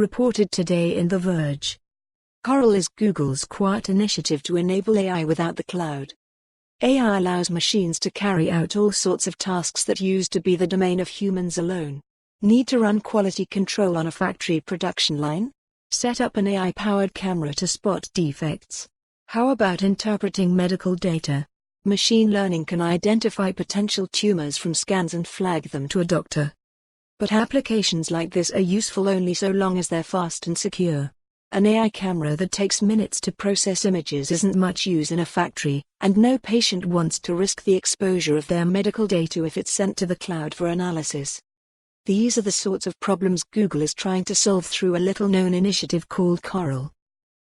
reported today in The Verge. Coral is Google's quiet initiative to enable AI without the cloud. AI allows machines to carry out all sorts of tasks that used to be the domain of humans alone. Need to run quality control on a factory production line? Set up an AI-powered camera to spot defects. How about interpreting medical data? Machine learning can identify potential tumors from scans and flag them to a doctor. But applications like this are useful only so long as they're fast and secure. An AI camera that takes minutes to process images isn't much use in a factory, and no patient wants to risk the exposure of their medical data if it's sent to the cloud for analysis. These are the sorts of problems Google is trying to solve through a little-known initiative called Coral.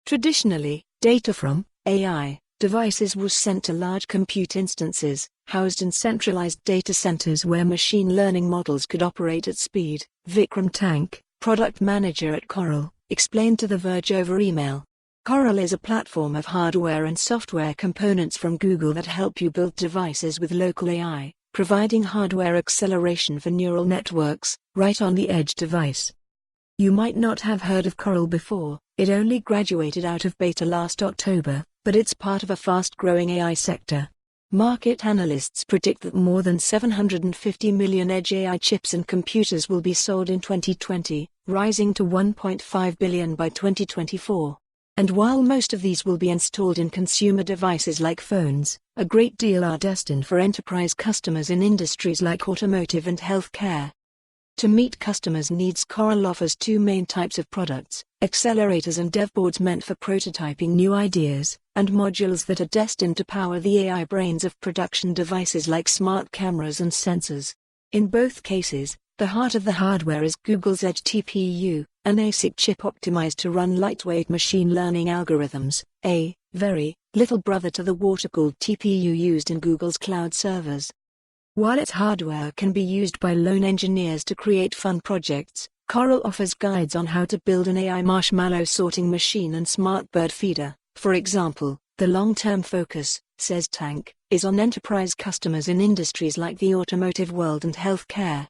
Traditionally, data from AI devices was sent to large compute instances, housed in centralized data centers where machine learning models could operate at speed. Vikram Tank, product manager at Coral, explained to The Verge over email. Coral is a platform of hardware and software components from Google that help you build devices with local AI, providing hardware acceleration for neural networks, right on the edge device. You might not have heard of Coral before, it only graduated out of beta last October, but it's part of a fast-growing AI sector. Market analysts predict that more than 750 million edge AI chips and computers will be sold in 2020, rising to 1.5 billion by 2024. And while most of these will be installed in consumer devices like phones, a great deal are destined for enterprise customers in industries like automotive and healthcare. To meet customers' needs, Coral offers two main types of products: accelerators and dev boards meant for prototyping new ideas, and modules that are destined to power the AI brains of production devices like smart cameras and sensors. In both cases, the heart of the hardware is Google's Edge TPU, an ASIC chip optimized to run lightweight machine learning algorithms, a very little brother to the water-cooled TPU used in Google's cloud servers. While its hardware can be used by lone engineers to create fun projects, Coral offers guides on how to build an AI marshmallow sorting machine and smart bird feeder. For example, the long-term focus, says Tank, is on enterprise customers in industries like the automotive world and healthcare.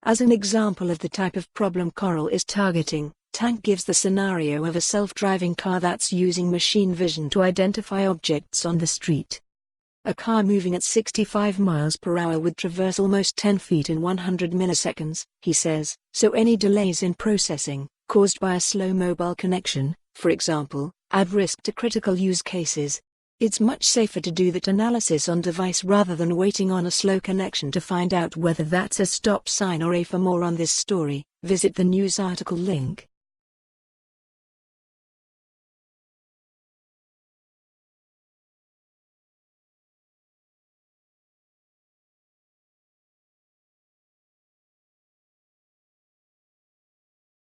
As an example of the type of problem Coral is targeting, Tank gives the scenario of a self-driving car that's using machine vision to identify objects on the street. A car moving at 65 miles per hour would traverse almost 10 feet in 100 milliseconds, he says, so any delays in processing, caused by a slow mobile connection, for example, add risk to critical use cases. It's much safer to do that analysis on device rather than waiting on a slow connection to find out whether that's a stop sign or a. For more on this story, visit the news article link.